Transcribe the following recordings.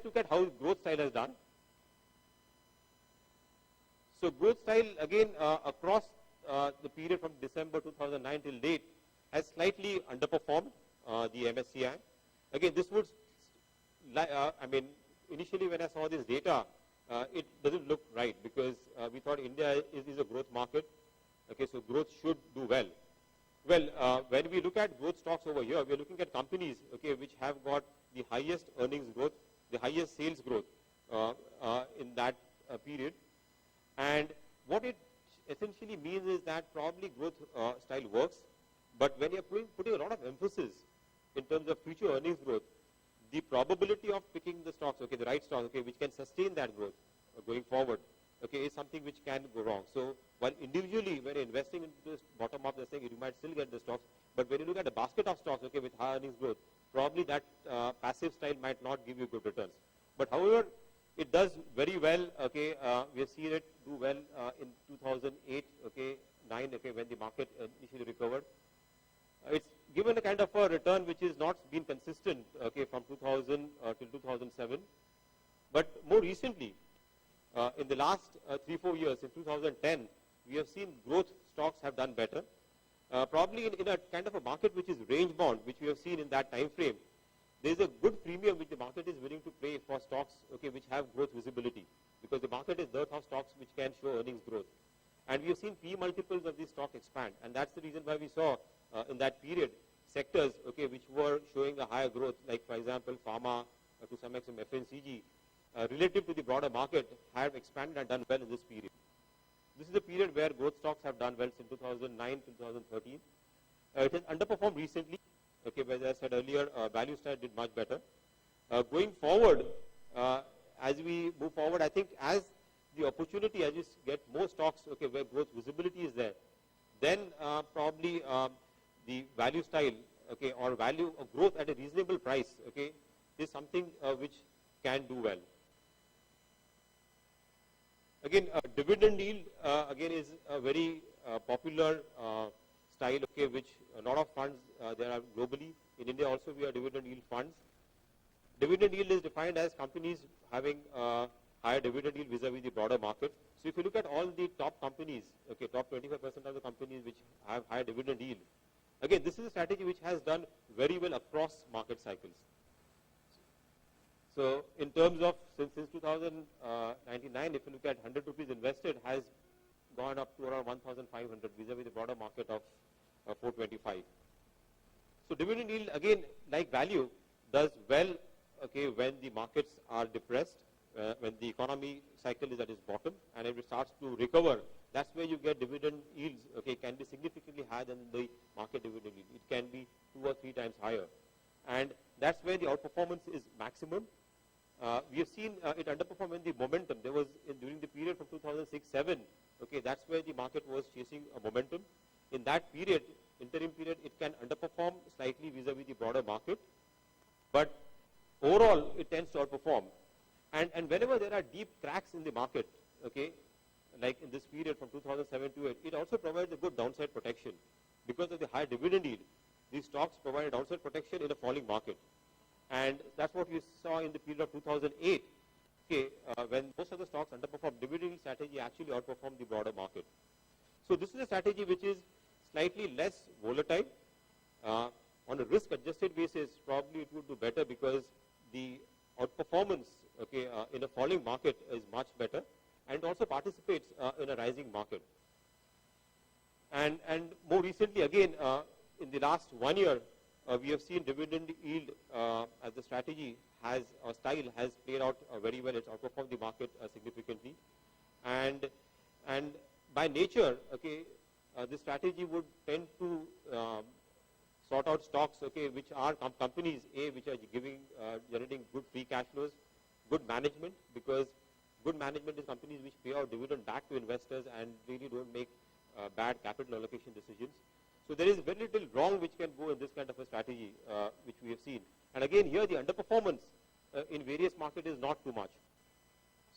look at how growth style has done. So growth style again across the period from December 2009 till date has slightly underperformed the MSCI. Again, this would, initially when I saw this data, it doesn't look right because we thought India is a growth market. Okay, so growth should do well. Well, when we look at growth stocks over here, we are looking at companies, okay, which have got the highest earnings growth, the highest sales growth in that period. And what it essentially means is that probably growth style works, but when you're putting a lot of emphasis in terms of future earnings growth, the probability of picking the stocks, okay, the right stocks, okay, which can sustain that growth going forward, okay, is something which can go wrong. So while individually when you're investing into this bottom up, they're saying you might still get the stocks, but when you look at a basket of stocks, okay, with high earnings growth, probably that passive style might not give you good returns. But however, it does very well. Okay, we have seen it do well in 2008, okay, 9, okay, when the market initially recovered. It's given a kind of a return which is not been consistent, okay, from 2000 till 2007. But more recently, in the last 3-4 years, in 2010, we have seen growth stocks have done better. Probably in a kind of a market which is range bound, which we have seen in that time frame, there is a good premium which the market is willing to pay for stocks, okay, which have growth visibility, because the market is dearth of stocks which can show earnings growth. And we have seen P multiples of these stocks expand, and that's the reason why we saw in that period sectors, okay, which were showing a higher growth, like for example pharma, to some extent FMCG, relative to the broader market, have expanded and done well in this period. This is the period where growth stocks have done well since 2009 to 2013. It has underperformed recently. Okay, as I said earlier, value style did much better. Going forward, as we move forward, I think as the opportunity, as you get more stocks, okay, where growth visibility is there, then probably the value style, okay, or value or growth at a reasonable price, okay, is something which can do well. Again, dividend yield again is a very popular style, okay, which a lot of funds there are globally. In India also we have dividend yield funds. Dividend yield is defined as companies having higher dividend yield vis-a-vis the broader market. So if you look at all the top companies, okay, top 25% of the companies which have higher dividend yield, again, this is a strategy which has done very well across market cycles. So in terms of since 2099, if you look at 100 rupees invested, has gone up to around 1,500 vis-a-vis the broader market of 425. So dividend yield, again, like value, does well, okay, when the markets are depressed, when the economy cycle is at its bottom, and if it starts to recover, that's where you get dividend yields, okay, can be significantly higher than the market dividend yield. It can be 2 or 3 times higher. And that's where the outperformance is maximum. We have seen it underperform when the momentum, there was during the period from 2006-07, okay, that's where the market was chasing a momentum. In that period, interim period, it can underperform slightly vis-a-vis the broader market, but overall it tends to outperform. And whenever there are deep cracks in the market, okay, like in this period from 2007 to 8, it also provides a good downside protection. Because of the high dividend yield, these stocks provide a downside protection in a falling market. And that's what we saw in the period of 2008, okay, when most of the stocks underperformed. Dividend strategy actually outperformed the broader market. So this is a strategy which is slightly less volatile. On a risk-adjusted basis, probably it would do better because the outperformance, okay, in a falling market is much better, and also participates in a rising market. And more recently, again, in the last 1 year, we have seen dividend yield as the strategy has, or style has played out very well. It's outperformed the market significantly. And by nature, okay, this strategy would tend to sort out stocks, okay, which are companies, which are generating good free cash flows, good management, because good management is companies which pay out dividend back to investors and really don't make bad capital allocation decisions. So there is very little wrong which can go in this kind of a strategy, which we have seen. And again, here the underperformance in various markets is not too much.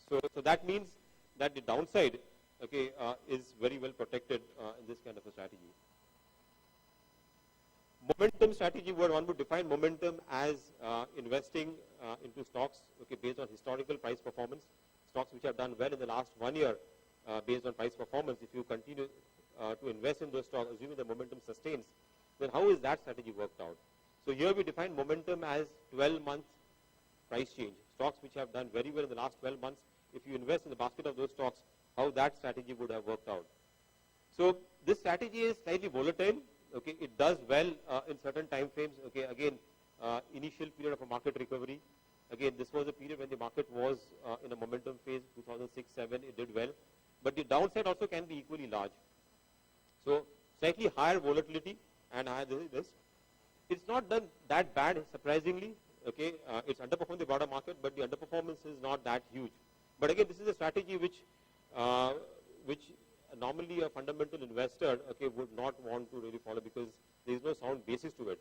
So that means that the downside, okay, is very well protected in this kind of a strategy. Momentum strategy, where one would define momentum as investing into stocks, okay, based on historical price performance, stocks which have done well in the last 1 year based on price performance. If you continue to invest in those stocks, assuming the momentum sustains, then how is that strategy worked out? So here we define momentum as 12-month price change. Stocks which have done very well in the last 12 months, if you invest in the basket of those stocks, how that strategy would have worked out. So this strategy is slightly volatile. Okay, it does well in certain time frames. Okay, again, initial period of a market recovery. Again, this was a period when the market was in a momentum phase, 2006-07, it did well. But the downside also can be equally large. So slightly higher volatility and higher risk. It's not done that bad, surprisingly. Okay, it's underperformed the broader market, but the underperformance is not that huge. But again, this is a strategy which normally a fundamental investor, okay, would not want to really follow because there is no sound basis to it.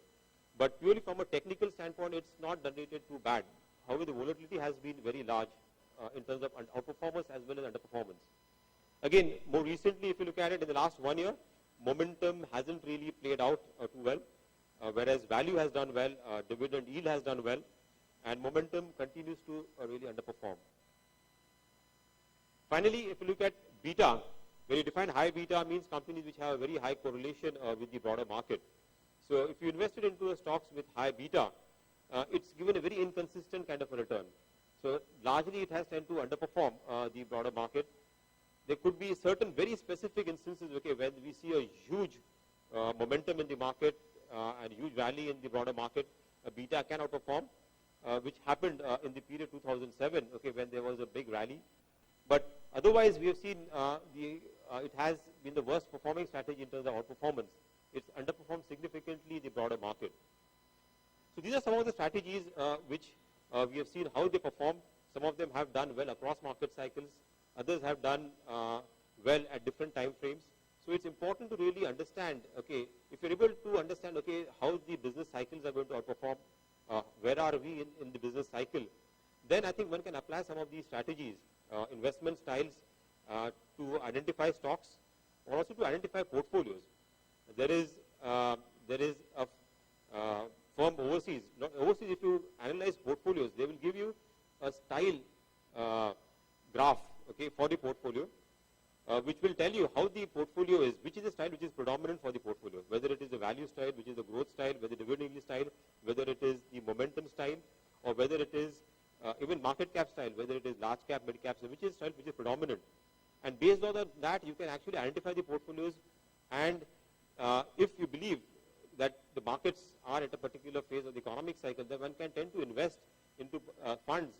But purely from a technical standpoint, it's not done rated too bad. However, the volatility has been very large in terms of outperformance as well as underperformance. Again, more recently, if you look at it in the last 1 year, momentum hasn't really played out too well, whereas value has done well, dividend yield has done well, and momentum continues to really underperform. Finally, if you look at beta, when you define high beta, means companies which have a very high correlation with the broader market. So if you invested into a stocks with high beta, it's given a very inconsistent kind of a return. So largely it has tended to underperform the broader market. There could be certain very specific instances, okay, when we see a huge momentum in the market and huge rally in the broader market, beta can outperform, which happened in the period 2007, okay, when there was a big rally. But otherwise, we have seen it has been the worst performing strategy in terms of outperformance. It's underperformed significantly the broader market. So these are some of the strategies which we have seen how they perform. Some of them have done well across market cycles. Others have done well at different time frames. So it's important to really understand, okay, if you're able to understand, okay, how the business cycles are going to outperform, where are we in the business cycle, then I think one can apply some of these strategies, investment styles, to identify stocks or also to identify portfolios. There is a firm overseas. Overseas, if you analyze portfolios, they will give you a style graph, okay, for the portfolio, which will tell you how the portfolio is, which is the style which is predominant for the portfolio, whether it is the value style, which is the growth style, whether the dividend yield style, whether it is the momentum style, or whether it is even market cap style, whether it is large cap, mid cap, so which is style which is predominant. And based on that, you can actually identify the portfolios, and if you believe that the markets are at a particular phase of the economic cycle, then one can tend to invest into funds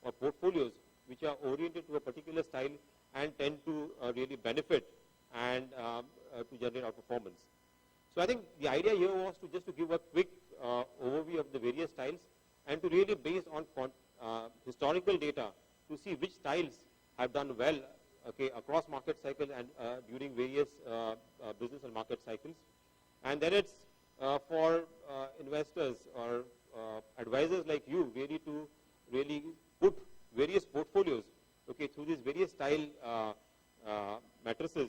or portfolios which are oriented to a particular style and tend to really benefit and to generate outperformance. So I think the idea here was to just to give a quick overview of the various styles and to really base on historical data to see which styles have done well, okay, across market cycles and during various business and market cycles. And then it's for investors or advisors like you really to really put various portfolios, okay, through these various style matrices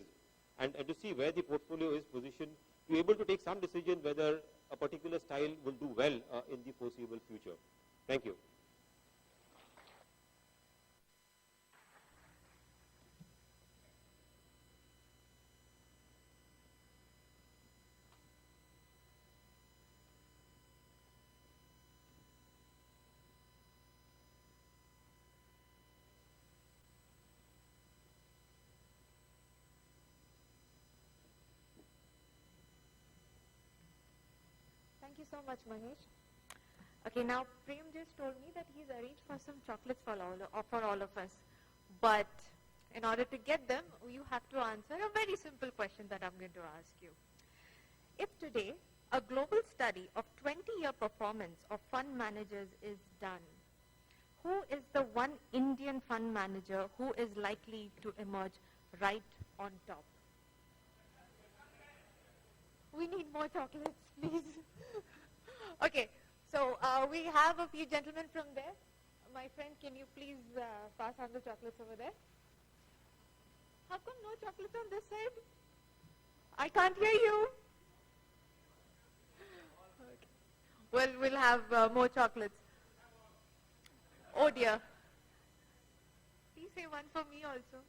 and to see where the portfolio is positioned, to be able to take some decision whether a particular style will do well in the foreseeable future. Thank you. Thank you so much, Mahesh. Okay, now Prem just told me that he's arranged for some chocolates for all of us. But in order to get them, you have to answer a very simple question that I'm going to ask you. If today a global study of 20-year performance of fund managers is done, who is the one Indian fund manager who is likely to emerge right on top? We need more chocolates, please. Okay, so we have a few gentlemen from there. My friend, can you please pass on the chocolates over there? How come no chocolates on this side? I can't hear you. Okay. Well, we'll have more chocolates. Oh dear. Please say one for me also.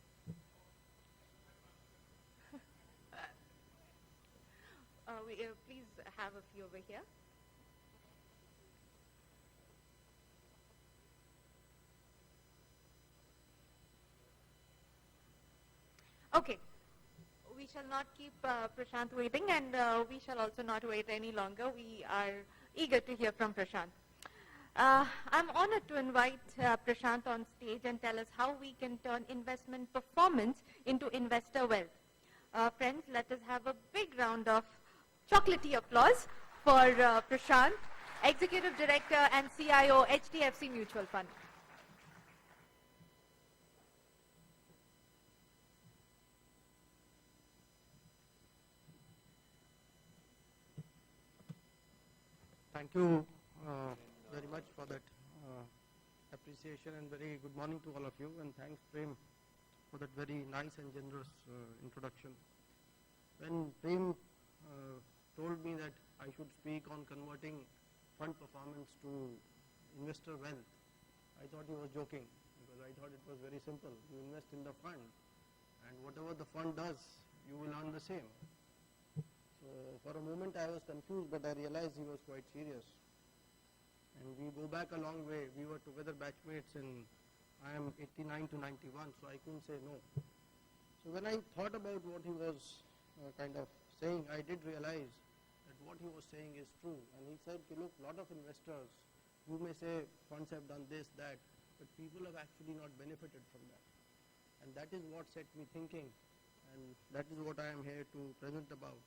Please have a few over here. Okay. We shall not keep Prashant waiting, and we shall also not wait any longer. We are eager to hear from Prashant. I'm honored to invite Prashant on stage and tell us how we can turn investment performance into investor wealth. Friends, let us have a big round of chocolatey applause for Prashant, Executive Director and CIO, HDFC Mutual Fund. Thank you very much for that appreciation, and very good morning to all of you, and thanks Prem for that very nice and generous introduction. When Prem told me that I should speak on converting fund performance to investor wealth, I thought he was joking, because I thought it was very simple. You invest in the fund, and whatever the fund does, you will earn the same. So for a moment I was confused, but I realized he was quite serious. And we go back a long way. We were together batchmates, and I am 89 to 91, so I couldn't say no. So when I thought about what he was kind of saying, I did realize that what he was saying is true. And he said, look, a lot of investors, you may say funds have done this, that, but people have actually not benefited from that. And that is what set me thinking, and that is what I am here to present about.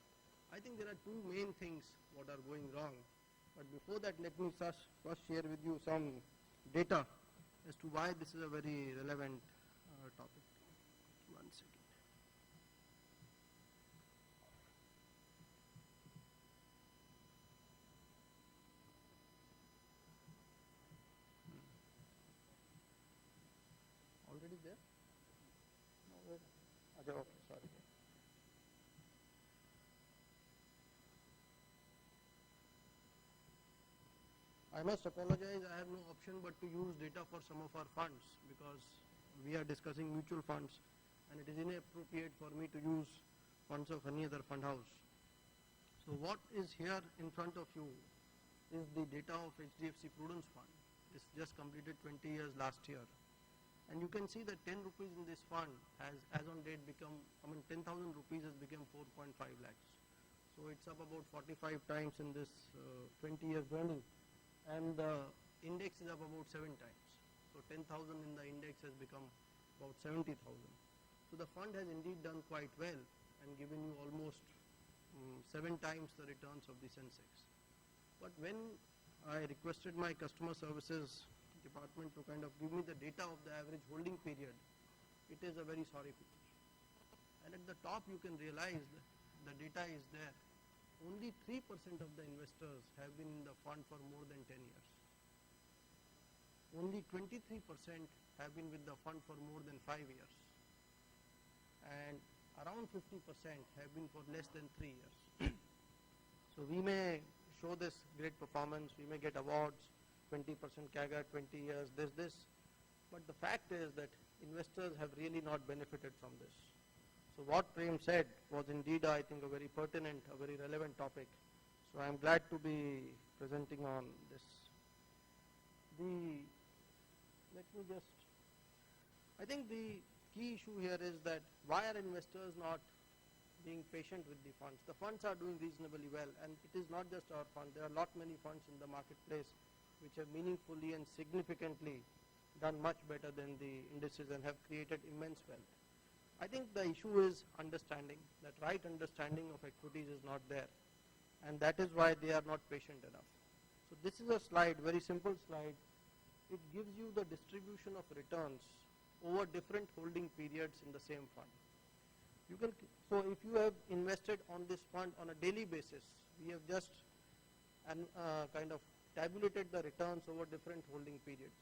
I think there are two main things what are going wrong. But before that, let me first share with you some data as to why this is a very relevant topic. One second. Already there? No, where? Okay, sorry. I must apologize, I have no option but to use data for some of our funds, because we are discussing mutual funds and it is inappropriate for me to use funds of any other fund house. So what is here in front of you is the data of HDFC Prudence Fund. This just completed 20 years last year. And you can see that 10 rupees in this fund has, as on date, become, 10,000 rupees has become 4.5 lakhs. So it's up about 45 times in this 20-year journey. And the index is up about 7 times. So 10,000 in the index has become about 70,000. So the fund has indeed done quite well and given you almost 7 times the returns of the Sensex. But when I requested my customer services department to kind of give me the data of the average holding period, it is a very sorry picture. And at the top you can realize the data is there. Only 3% of the investors have been in the fund for more than 10 years. Only 23% have been with the fund for more than 5 years. And around 50% have been for less than 3 years. So we may show this great performance, we may get awards, 20% CAGR, 20 years, this. But the fact is that investors have really not benefited from this. So what Prem said was indeed, I think, a very pertinent, a very relevant topic. So I am glad to be presenting on this. I think the key issue here is that why are investors not being patient with the funds? The funds are doing reasonably well, and it is not just our fund. There are many funds in the marketplace which have meaningfully and significantly done much better than the indices and have created immense wealth. I think the issue is understanding, that right understanding of equities is not there, and that is why they are not patient enough. So this is a slide, very simple slide. It gives you the distribution of returns over different holding periods in the same fund. So if you have invested on this fund on a daily basis, we have just kind of tabulated the returns over different holding periods.